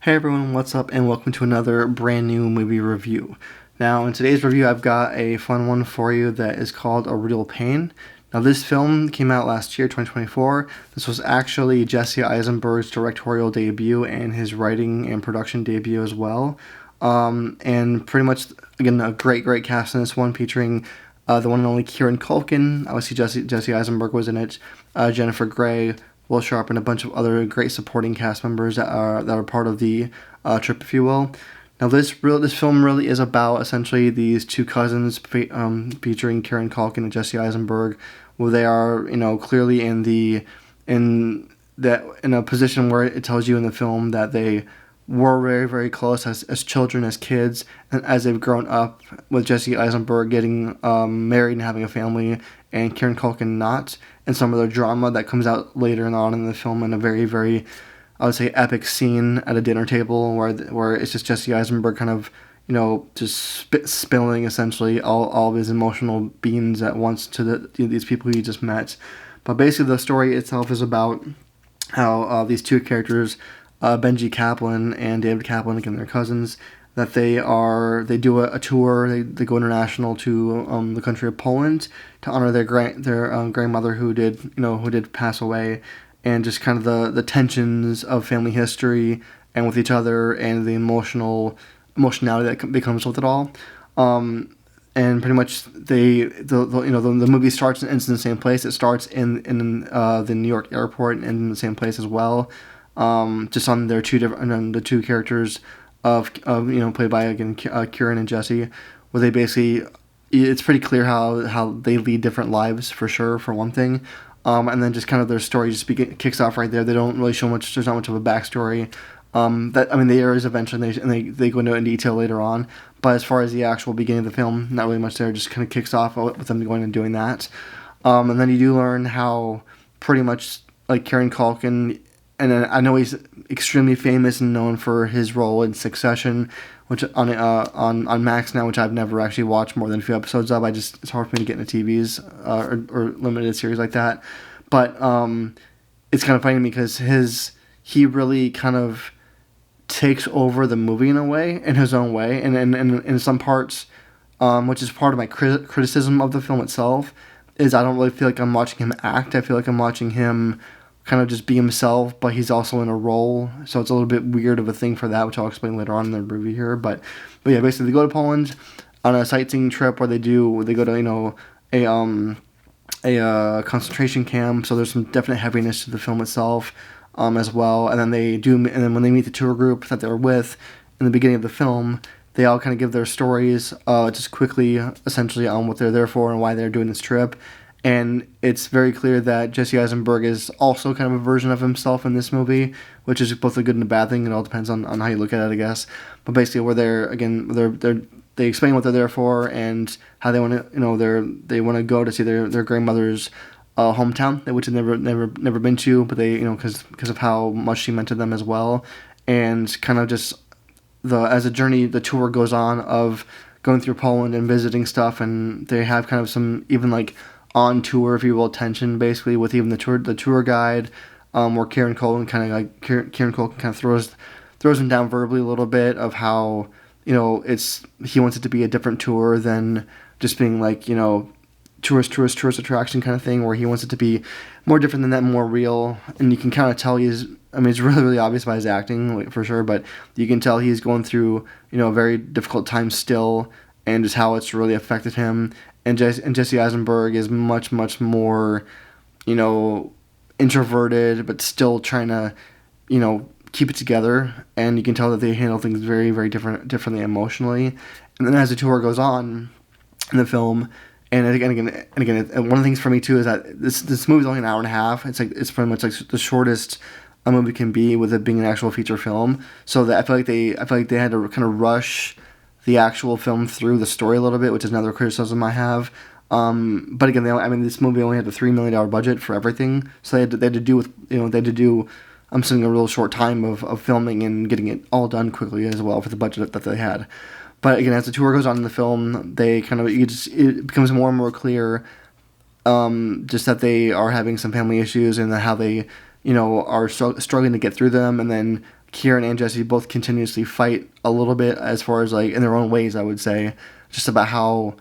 Hey everyone, what's up, and welcome to another brand new movie review. Now, in today's review, I've got a fun one for you that is called A Real Pain. Now, this film came out last year, 2024. This was actually Jesse Eisenberg's directorial debut and his writing and production debut as well. And pretty much, again, a great cast in this one, featuring the one and only Kieran Culkin. Obviously, Jesse Eisenberg was in it. Jennifer Grey, Will Sharp, and a bunch of other great supporting cast members that are part of the trip, if you will. Now, this film really is about essentially these two cousins, featuring Kieran Culkin and Jesse Eisenberg, where they are, clearly in a position where it tells you in the film that they were very close as children, as kids, and as they've grown up, with Jesse Eisenberg getting married and having a family, and Kieran Culkin not, and some of the drama that comes out later on in the film in a very, I would say, epic scene at a dinner table where it's just Jesse Eisenberg kind of, just spilling essentially all of his emotional beans at once to these people he just met. But basically the story itself is about how these two characters, Benji Kaplan and David Kaplan, again, they're cousins, that they do a tour. They go international to the country of Poland to honor their grandmother who did pass away, and just kind of the tensions of family history and with each other, and the emotionality that becomes with it all. And pretty much the movie starts and ends in the same place. It starts in the New York airport and ends in the same place as well. Just on their the two characters of played by, again, Kieran and Jesse, where they basically, it's pretty clear how they lead different lives, for sure, for one thing. And then just kind of their story just kicks off right there. They don't really show much. There's not much of a backstory. There is eventually, and they go into it in detail later on. But as far as the actual beginning of the film, not really much there. Just kind of kicks off with them going and doing that. And then you do learn how pretty much, like, Kieran Culkin, and I know he's extremely famous and known for his role in Succession, which on Max now, which I've never actually watched more than a few episodes of. It's hard for me to get into TVs or limited series like that. But it's kind of funny to me because he really kind of takes over the movie in a way, in his own way, and in some parts, which is part of my criticism of the film itself, is I don't really feel like I'm watching him act. I feel like I'm watching him kind of just be himself, but he's also in a role, so it's a little bit weird of a thing for that, which I'll explain later on in the review here. But yeah, basically they go to Poland on a sightseeing trip where they go to a concentration camp, so there's some definite heaviness to the film itself, as well. And then when they meet the tour group that they were with in the beginning of the film, they all kind of give their stories just quickly, essentially, on what they're there for and why they're doing this trip. And it's very clear that Jesse Eisenberg is also kind of a version of himself in this movie, which is both a good and a bad thing. It all depends on how you look at it, I guess. But basically, where they explain what they're there for and how they want to, they want to go to see their grandmother's hometown, which they've never been to, but they, because of how much she meant to them as well, and kind of just as the tour goes on of going through Poland and visiting stuff, and they have kind of some even like on tour, if you will, tension basically with even the tour guide, where Kieran Culkin kind of throws him down verbally a little bit of how he wants it to be a different tour than just being like tourist attraction kind of thing, where he wants it to be more different than that, more real. And you can kind of tell it's really obvious by his acting, like, for sure, but you can tell he's going through a very difficult time still, and just how it's really affected him. And Jesse Eisenberg is much more, introverted, but still trying to, keep it together. And you can tell that they handle things very differently emotionally. And then as the tour goes on in the film, and again, one of the things for me too is that this movie's only an hour and a half. It's pretty much like the shortest a movie can be, with it being an actual feature film. So that I feel like they had to kind of rush the actual film through the story a little bit, which is another criticism I have. But again, this movie only had a $3 million budget for everything, so they had to do I'm assuming a real short time of filming and getting it all done quickly as well for the budget that they had. But again, as the tour goes on in the film, it becomes more and more clear, just that they are having some family issues, and how they, are struggling to get through them, and then Kieran and Jesse both continuously fight a little bit as far as like in their own ways, I would say, just about how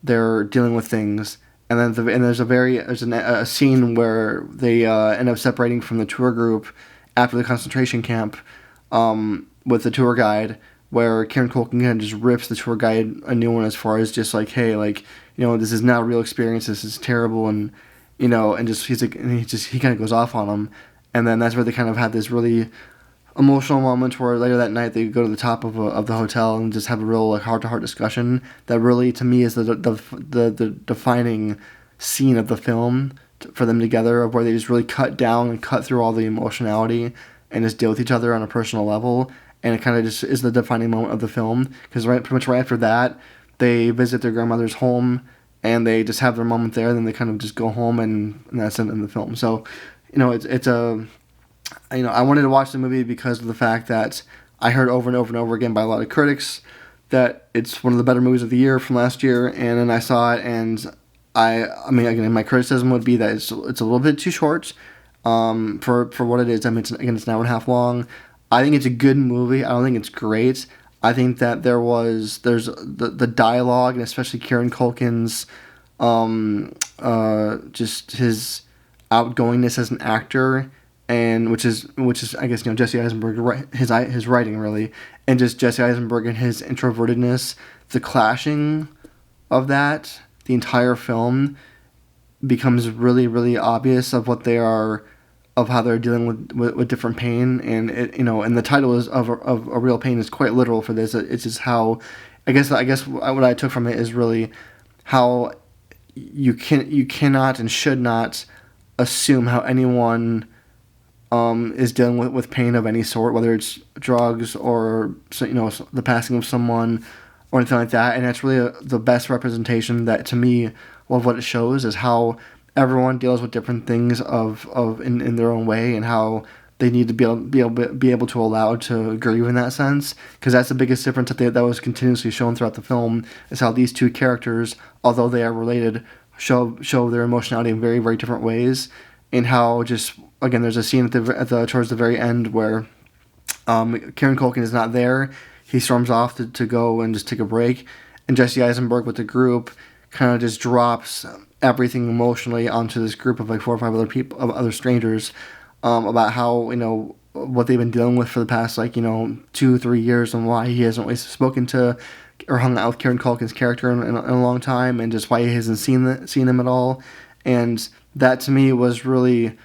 they're dealing with things. And then there's a scene where they end up separating from the tour group after the concentration camp with the tour guide, where Kieran Culkin kind of just rips the tour guide a new one as far as just like, hey, like, this is not a real experience. This is terrible, and and just he's like, and he kind of goes off on him, and then that's where they kind of had this really emotional moment where later that night they go to the top of the hotel and just have a real like heart-to-heart discussion that really to me is the defining scene of the film for them together, of where they just really cut down and cut through all the emotionality and just deal with each other on a personal level. And it kind of just is the defining moment of the film, because pretty much right after that they visit their grandmother's home and they just have their moment there, and then they kind of just go home, and that's it in the film. So it's a I wanted to watch the movie because of the fact that I heard over and over and over again by a lot of critics that it's one of the better movies of the year from last year, and then I saw it, and I mean, again, my criticism would be that it's a little bit too short for what it is. I mean, it's an hour and a half long. I think it's a good movie. I don't think it's great. I think that there's the dialogue, and especially Kieran Culkin's just his outgoingness as an actor, and which is I guess Jesse Eisenberg, his writing really, and just Jesse Eisenberg and his introvertedness, the clashing of that, the entire film becomes really, really obvious of what they are, of how they're dealing with different pain, and and the title is of a real pain is quite literal for this. It's just how, I guess what I took from it is really how you cannot and should not assume how anyone is dealing with pain of any sort, whether it's drugs or the passing of someone or anything like that. And that's really the best representation that to me of what it shows is how everyone deals with different things in their own way, and how they need to be able to allow to grieve in that sense, because that's the biggest difference that was continuously shown throughout the film, is how these two characters, although they are related, show their emotionality in very, very different ways, and how just again there's a scene towards the very end where Kieran Culkin is not there. He storms off to go and just take a break, and Jesse Eisenberg with the group kind of just drops everything emotionally onto this group of like 4 or 5 other people, of other strangers, about how what they've been dealing with for the past 2-3 years, and why he hasn't really spoken to or hung out with Kieran Culkin's character in a long time, and just why he hasn't seen him at all. And that to me was really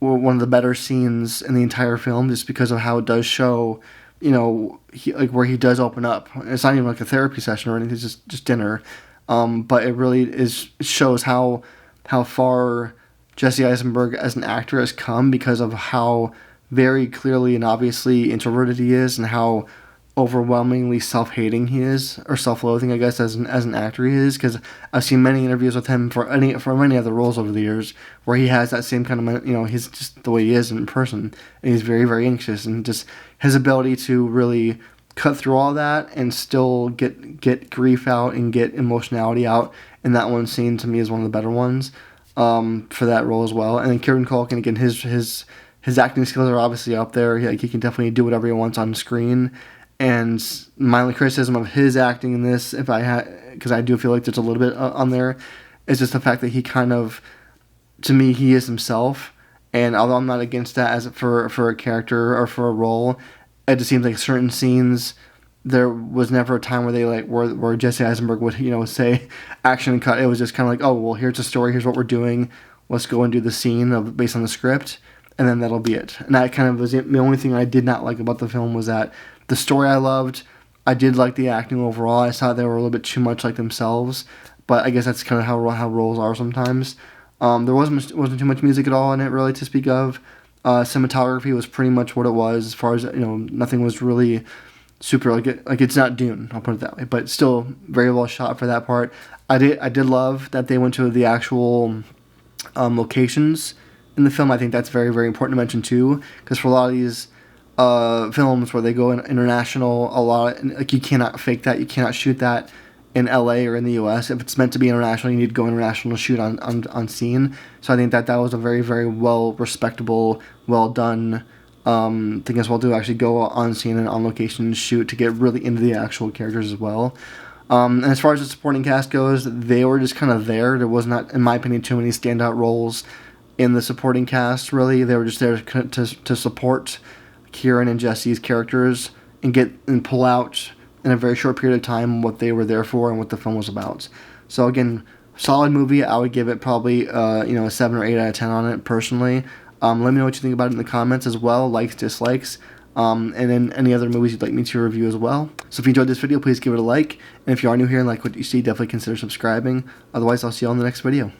one of the better scenes in the entire film, just because of how it does show where he does open up. It's not even like a therapy session or anything; it's just dinner. But it really shows how far Jesse Eisenberg as an actor has come, because of how very clearly and obviously introverted he is, and how overwhelmingly self-hating he is, or self-loathing, I guess, as an actor he is. Because I've seen many interviews with him for many other roles over the years where he has that same kind of he's just the way he is in person, and he's very, very anxious, and just his ability to really cut through all that and still get grief out and get emotionality out in that one scene, to me, is one of the better ones for that role as well. And then Kieran Culkin, again, his acting skills are obviously up there. He can definitely do whatever he wants on screen. And my only criticism of his acting in this, because I do feel like there's a little bit on there, is just the fact that he kind of, to me, he is himself. And although I'm not against that for a character or for a role, it just seems like certain scenes, there was never a time where they where Jesse Eisenberg would say action cut. It was just kind of like, oh well, here's the story, here's what we're doing, let's go and do the scene based on the script, and then that'll be it. And that kind of was the only thing I did not like about the film, was that the story I loved. I did like the acting overall. I thought they were a little bit too much like themselves, but I guess that's kind of how roles are sometimes. There wasn't too much music at all in it really to speak of. Cinematography was pretty much what it was, as far as nothing was really super like it's not Dune, I'll put it that way, but still very well shot for that part. I did love that they went to the actual locations in the film. I think that's very, very important to mention too, because for a lot of these films where they go international, a lot you cannot fake that, you cannot shoot that in LA or in the US. If it's meant to be international, you need to go international to shoot on scene. So I think that was a very, very respectable, well done thing as well to actually go on scene and on location and shoot to get really into the actual characters as well. And as far as the supporting cast goes, they were just kind of there. There was not, in my opinion, too many standout roles in the supporting cast, really. They were just there to support Kieran and Jesse's characters and get and pull out in a very short period of time what they were there for and what the film was about. So again, solid movie. I would give it probably a 7 or 8 out of 10 on it personally. Let me know what you think about it in the comments as well, likes, dislikes, and then any other movies you'd like me to review as well. So if you enjoyed this video, please give it a like, and if you are new here and like what you see, definitely consider subscribing. Otherwise, I'll see you on the next video.